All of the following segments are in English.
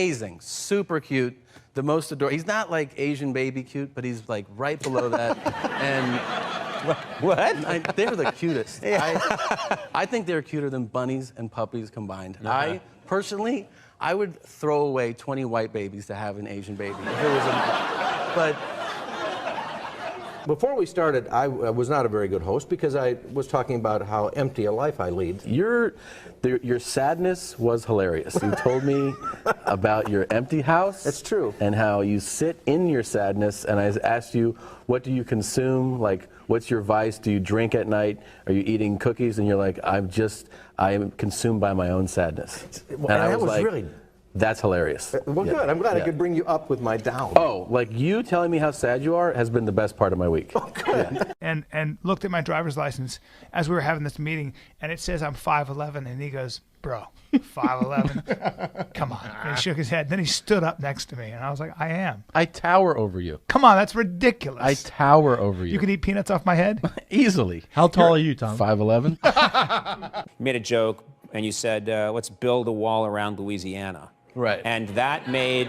Amazing, super cute, the most adorable. He's not like Asian baby cute, but he's like right below that. And what? they're the cutest. Yeah. I think they're cuter than bunnies and puppies combined. I personally, I would throw away 20 white babies to have an Asian baby. If it was but. Before we started, I was not a very good host because I was talking about how empty a life I lead. Your sadness was hilarious. You told me about your empty house. It's true. And how you sit in your sadness, and I asked you, what do you consume? Like, what's your vice? Do you drink at night? Are you eating cookies? And you're like, I am consumed by my own sadness. Well, and I was like, really... That's hilarious. Well, good. I'm glad I could bring you up with my down. Oh, like you telling me how sad you are has been the best part of my week. Oh, good. Yeah. And looked at my driver's license as we were having this meeting, and it says I'm 5'11", and he goes, bro, 5'11", come on. And he shook his head. Then he stood up next to me, and I was like, I am. I tower over you. Come on, that's ridiculous. I tower over you. You can eat peanuts off my head? Easily. How tall are you, Tom? 5'11". You made a joke, and you said, let's build a wall around Louisiana. Right. And that made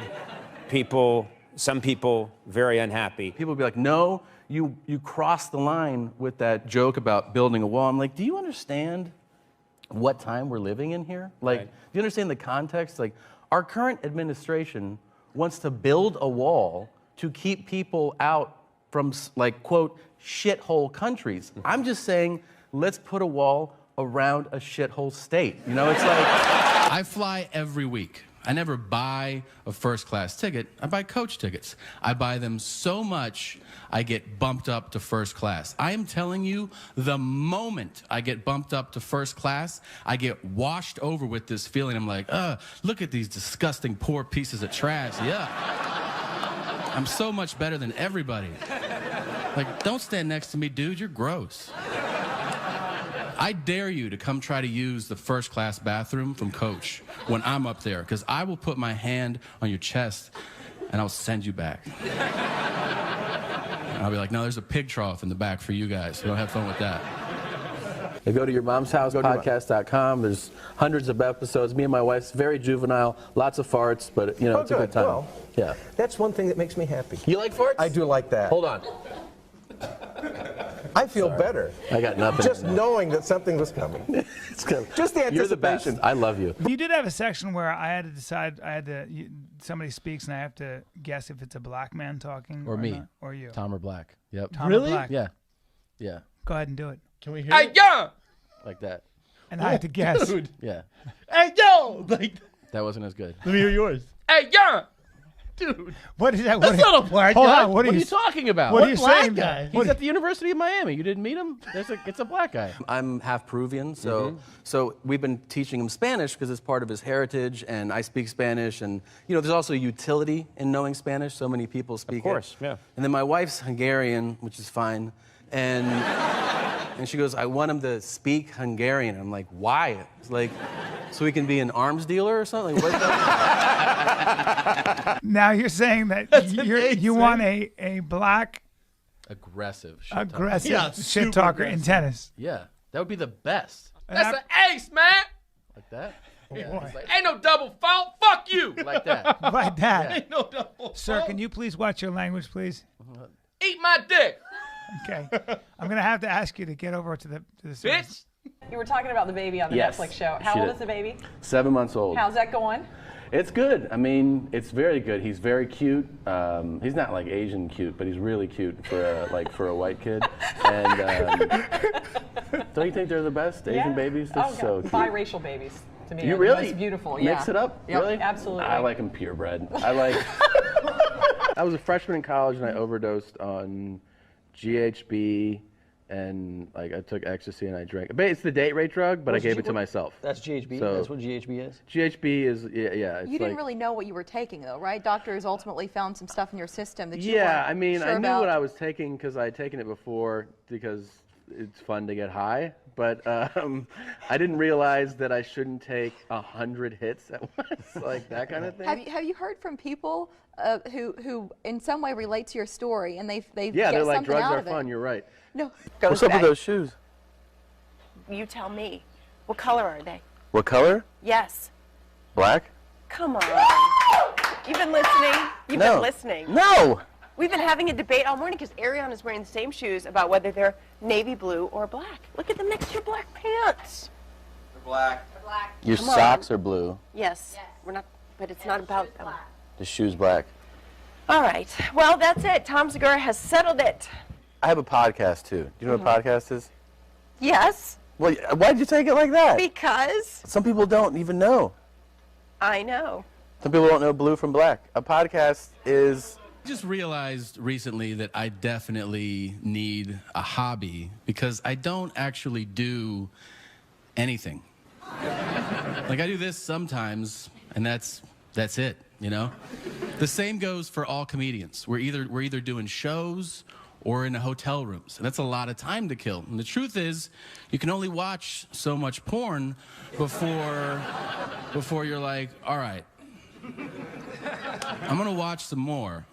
some people very unhappy. People would be like, no, you crossed the line with that joke about building a wall. I'm like, do you understand what time we're living in here? Like, do you understand the context? Like, our current administration wants to build a wall to keep people out from, like, quote, shithole countries. I'm just saying, let's put a wall around a shithole state. You know, it's like... I fly every week. I never buy a first-class ticket. I buy coach tickets. I buy them so much, I get bumped up to first class. I am telling you, the moment I get bumped up to first class, I get washed over with this feeling. I'm like, look at these disgusting, poor pieces of trash. Yeah. I'm so much better than everybody. Like, don't stand next to me, dude. You're gross. I dare you to come try to use the first-class bathroom from Coach when I'm up there, because I will put my hand on your chest and I'll send you back. And I'll be like, no, there's a pig trough in the back for you guys. So don't have fun with that. They go to your mom's house podcast.com. There's hundreds of episodes. Me and my wife's very juvenile, lots of farts, but you know, it's a good time. Well, yeah. That's one thing that makes me happy. You like farts? I do like that. Hold on. I feel better. I got nothing. Just knowing that something was coming. It's good. Just the anticipation. You're the best. I love you. You did have a section where I had to decide, somebody speaks and I have to guess if it's a black man talking or me. Not, or you. Tom or Black. Yep. Tom Really? or Black. Yeah. Yeah. Go ahead and do it. Can we hear it? Like that. And I have to guess. Dude. Yeah. Hey, yo! Like, That wasn't as good. let me hear yours. Dude. What is that? That's not a black Hold guy. on. What are you talking about? What are you black saying? guy? He's at the University of Miami. You didn't meet him? It's a black guy. I'm half Peruvian, so we've been teaching him Spanish because it's part of his heritage, and I speak Spanish, and you know, there's also utility in knowing Spanish. So many people speak Of course, it. yeah. And then my wife's Hungarian, which is fine, and she goes, I want him to speak Hungarian. I'm like, why? It's like, so he can be an arms dealer or something? Like, what Now you're saying that you want a black aggressive shit Yeah, shit super talker aggressive. in tennis. Yeah, that would be the best. That's an ace, man. Like that? Ain't no double fault. Fuck you. Like that. Like that. Ain't no double Sir, fault. can you please watch your language, please? Eat my dick, Okay. I'm going to have to ask you to get over to the service. bitch. You were talking about the baby on the Yes, Netflix show. she How old did. is the baby? 7 months old. How's that going? It's good. I mean, it's very good. He's very cute. He's not like Asian cute, but he's really cute for a white kid. And don't you think they're the best Asian babies? They're so cute. Biracial babies to me. You are really the most beautiful. mix it up? Yep, Really? absolutely. I like them purebred. I was a freshman in college and I overdosed on GHB. And like I took ecstasy and I drank. But it's the date rape drug, but I gave it to myself. That's GHB? So- That's what GHB is? GHB is yeah. It's You didn't like, really know what you were taking, though, right? Doctors ultimately found some stuff in your system that you Yeah, weren't I mean, sure I knew about. what I was taking because I had taken it before because it's fun to get high. But I didn't realize that I shouldn't take 100 hits at once, like that kind of thing. Have you heard from people who in some way relate to your story and they Yeah, get they're like, something drugs out are of fun, it? you're right. No. What's up with those shoes? You tell me. What color are they? What color? Yes. Black? Come on. been listening. You've No. been listening. No! We've been having a debate all morning because Ariana's wearing the same shoes about whether they're navy blue or black. Look at them next to your black pants. They're black. Your Come on. socks are blue. Yes. We're not, but it's not about them. The shoe's black. All right. Well, that's it. Tom Segura has settled it. I have a podcast too. Do you know what a podcast is? Yes, Well, why'd you take it like that? because Some people don't even know. I know. Some people don't know blue from black. A podcast is... I just realized recently that I definitely need a hobby because I don't actually do anything. Like I do this sometimes, and that's it, you know? The same goes for all comedians. We're either doing shows or in hotel rooms, and that's a lot of time to kill. And the truth is, you can only watch so much porn before you're like, all right, I'm gonna watch some more.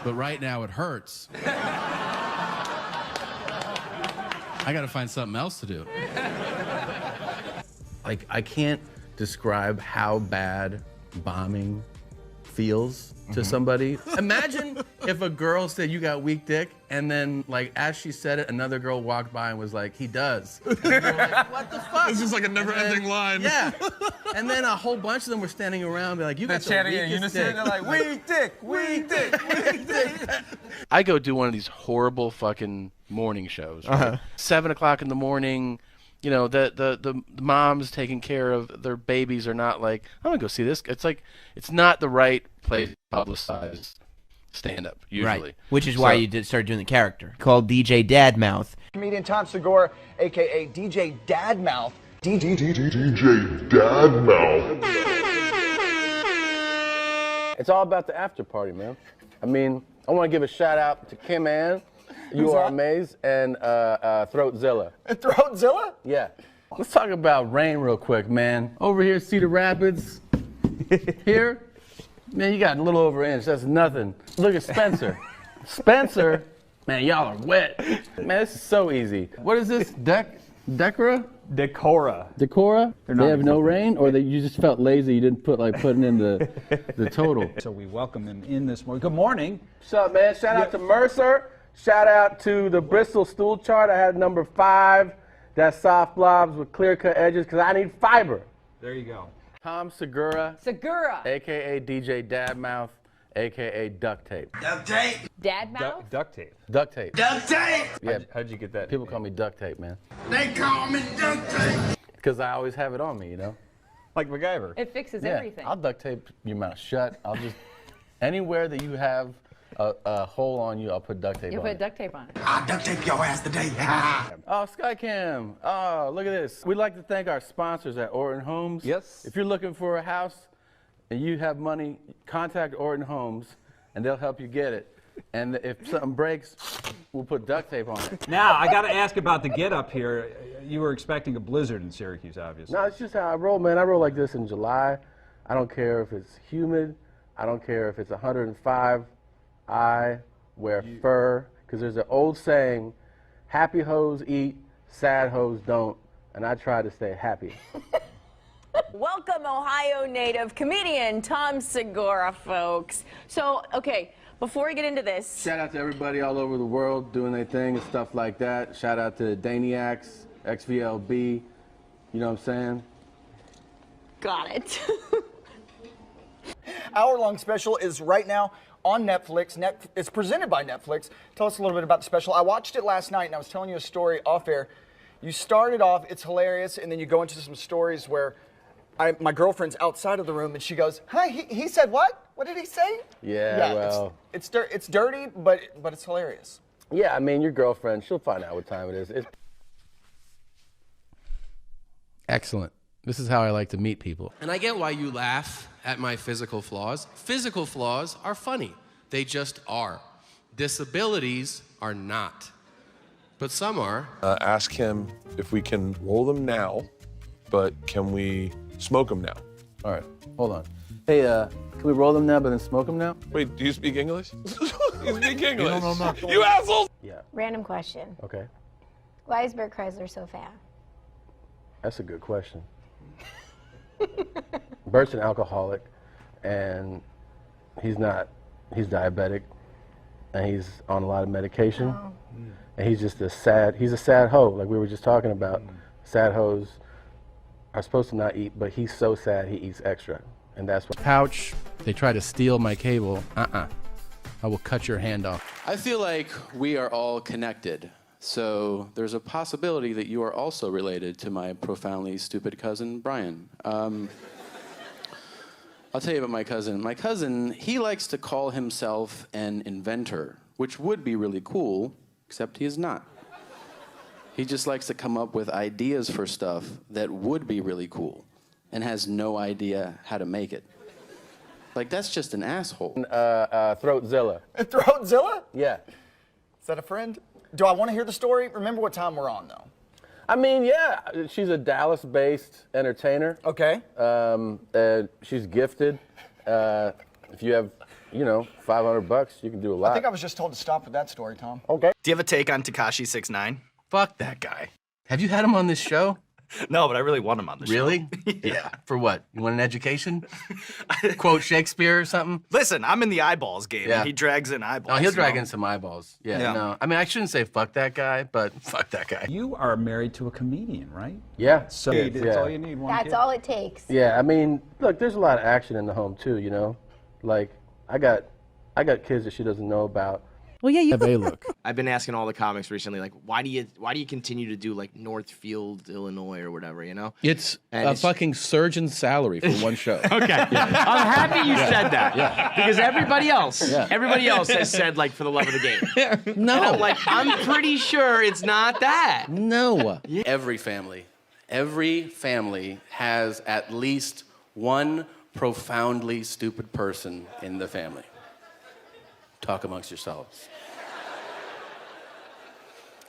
But right now it hurts. I gotta find something else to do. Like, I can't describe how bad bombing feels to somebody. Imagine if a girl said, you got weak dick, and then, like, as she said it, another girl walked by and was like, he does. And you're like, what the fuck? This is like a never-ending line. Yeah. And then a whole bunch of them were standing around, be like, you got the weakest dick. They're like, weak dick, weak dick, weak dick. I go do one of these horrible fucking morning shows. Right? 7 o'clock in the morning. You know, the moms taking care of their babies are not like, I'm gonna go see this. It's like, it's not the right place to publicize stand-up, usually. Right. Which is why you started doing the character called DJ Dadmouth. Comedian Tom Segura, a.k.a. DJ Dadmouth. DJ Dadmouth. It's all about the after party, man. I mean, I want to give a shout out to Kim Ann. You are amazing, and Throatzilla. Throatzilla? Yeah. Let's talk about rain real quick, man. Over here, Cedar Rapids. Here, man, you got a little over an inch. That's nothing. Look at Spencer. Spencer, man, y'all are wet. Man, this is so easy. What is this? Decora? Decora. Decora? They have no rain, or you just felt lazy? You didn't put putting in the total. So we welcome him in this morning. Good morning. What's up, man? Shout out to Mercer. Shout out to the Bristol stool chart. I had number 5. That's soft blobs with clear-cut edges because I need fiber. There you go. Tom Segura. Segura. A.K.A. DJ Dadmouth, a.k.a. Duct Tape. Duct tape. Dadmouth? Duct tape. Duct Tape. Duct tape. Yeah. How'd you get that? People call me Duct Tape, man. They call me duct tape. Because I always have it on me, you know? Like MacGyver. It fixes Yeah. everything. I'll duct tape your mouth shut. I'll just, anywhere that you have a hole on you, I'll put duct tape You on put it. duct tape on it. I'll duct tape your ass today. Oh, Skycam. Oh, look at this. We'd like to thank our sponsors at Orton Homes. Yes. If you're looking for a house and you have money, contact Orton Homes and they'll help you get it. And if something breaks, we'll put duct tape on it. Now, I got to ask about the get-up here. You were expecting a blizzard in Syracuse, obviously. No, it's just how I roll, man. I roll like this in July. I don't care if it's humid. I don't care if it's 105. I wear fur because there's an old saying, happy hoes eat, sad hoes don't, and I try to stay happy. Welcome, Ohio native comedian Tom Segura, folks. So, okay, before we get into this. Shout out to everybody all over the world doing their thing and stuff like that. Shout out to Daniacs, XVLB, you know what I'm saying? Got it. Hour-long special is right now on Netflix. It's presented by Netflix. Tell us a little bit about the special. I watched it last night, and I was telling you a story off air. You started off, it's hilarious, and then you go into some stories where my girlfriend's outside of the room, and she goes, "Hi, he said what? What did he say?" Yeah, well. It's dirty, but it's hilarious. Yeah, I mean, your girlfriend, she'll find out what time it is. Excellent. This is how I like to meet people. And I get why you laugh at my physical flaws. Physical flaws are funny. They just are. Disabilities are not. But some are. Ask him if we can roll them now, but can we smoke them now? All right, hold on. Hey, can we roll them now, but then smoke them now? Wait, do you speak English? You speak English. No. You assholes! Yeah. Random question. Okay. Why is Bert Kreisler so fat? That's a good question. Bert's an alcoholic, and he's diabetic, and he's on a lot of medication, and he's just he's a sad hoe, like we were just talking about. Sad hoes are supposed to not eat, but he's so sad he eats extra, and that's what. Pouch, they try to steal my cable. I will cut your hand off. I feel like we are all connected. So there's a possibility that you are also related to my profoundly stupid cousin, Brian. I'll tell you about my cousin. My cousin, he likes to call himself an inventor, which would be really cool, except he is not. He just likes to come up with ideas for stuff that would be really cool and has no idea how to make it. Like, that's just an asshole. Throatzilla. Throatzilla? Yeah. Is that a friend? Do I want to hear the story? Remember what time we're on, though. I mean, yeah, she's a Dallas-based entertainer. Okay. She's gifted. If you have, $500, you can do a lot. I think I was just told to stop with that story, Tom. Okay. Do you have a take on Tekashi 6ix9ine? Fuck that guy. Have you had him on this show? No, but I really want him on the show. Really? Yeah. For what? You want an education? Quote Shakespeare or something? Listen, I'm in the eyeballs game. Yeah. And he drags in eyeballs. Oh, he'll drag in some eyeballs. Yeah. No. I mean, I shouldn't say fuck that guy, but fuck that guy. You are married to a comedian, right? Yeah. So Yeah. that's all you need. One That's kid. all it takes. Yeah, I mean, look, there's a lot of action in the home too, Like, I got kids that she doesn't know about. Well, yeah, you have a look. I've been asking all the comics recently, like, why do you continue to do like Northfield, Illinois, or whatever, It's And a fucking surgeon's salary for one show. Okay. I'm happy you said that. Yeah. Because everybody else has said, like, for the love of the game. No. And I'm like, I'm pretty sure it's not that. No. Every family has at least one profoundly stupid person in the family. Talk amongst yourselves.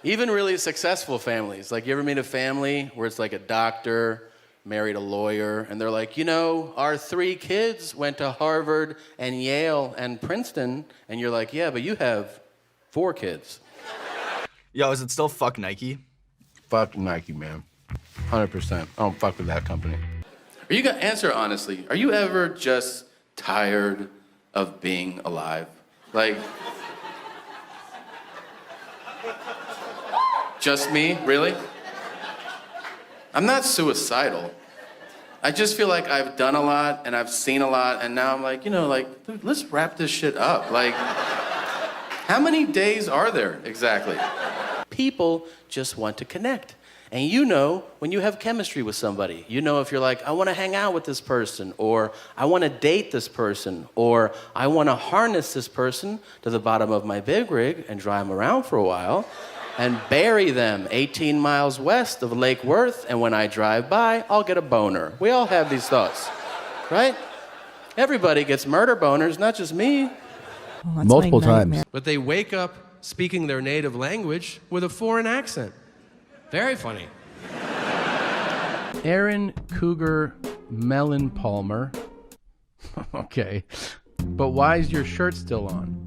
Even really successful families. Like, you ever meet a family where it's like a doctor married a lawyer, and they're like, our 3 kids went to Harvard and Yale and Princeton, and you're like, yeah, but you have 4 kids. Yo, is it still fuck Nike? Fuck Nike, man. 100%. I don't fuck with that company. Are you gonna answer honestly? Are you ever just tired of being alive? Like, just me? Really? I'm not suicidal. I just feel like I've done a lot and I've seen a lot, and now I'm like, dude, let's wrap this shit up. Like, how many days are there exactly? People just want to connect. And when you have chemistry with somebody, if you're like, I want to hang out with this person, or I want to date this person, or I want to harness this person to the bottom of my big rig and drive them around for a while and bury them 18 miles west of Lake Worth, and when I drive by, I'll get a boner. We all have these thoughts, right? Everybody gets murder boners, not just me. Multiple times. But they wake up speaking their native language with a foreign accent. Very funny. Aaron Cougar Mellon Palmer. Okay. But why is your shirt still on?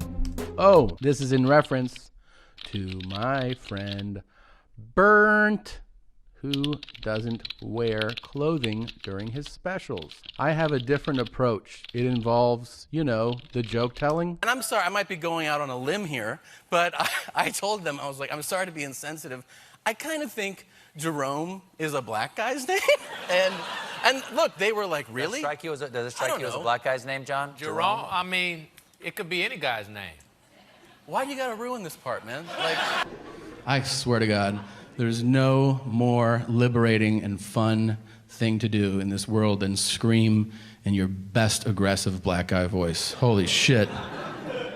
Oh, this is in reference to my friend Burnt, who doesn't wear clothing during his specials. I have a different approach. It involves, the joke telling. And I'm sorry, I might be going out on a limb here, but I told them, I was like, I'm sorry to be insensitive. I kind of think Jerome is a black guy's name. And look, they were like, really? Does it strike you as a black guy's name, John? Jerome? I mean, it could be any guy's name. Why you gotta ruin this part, man? I swear to God, there's no more liberating and fun thing to do in this world than scream in your best aggressive black guy voice. Holy shit.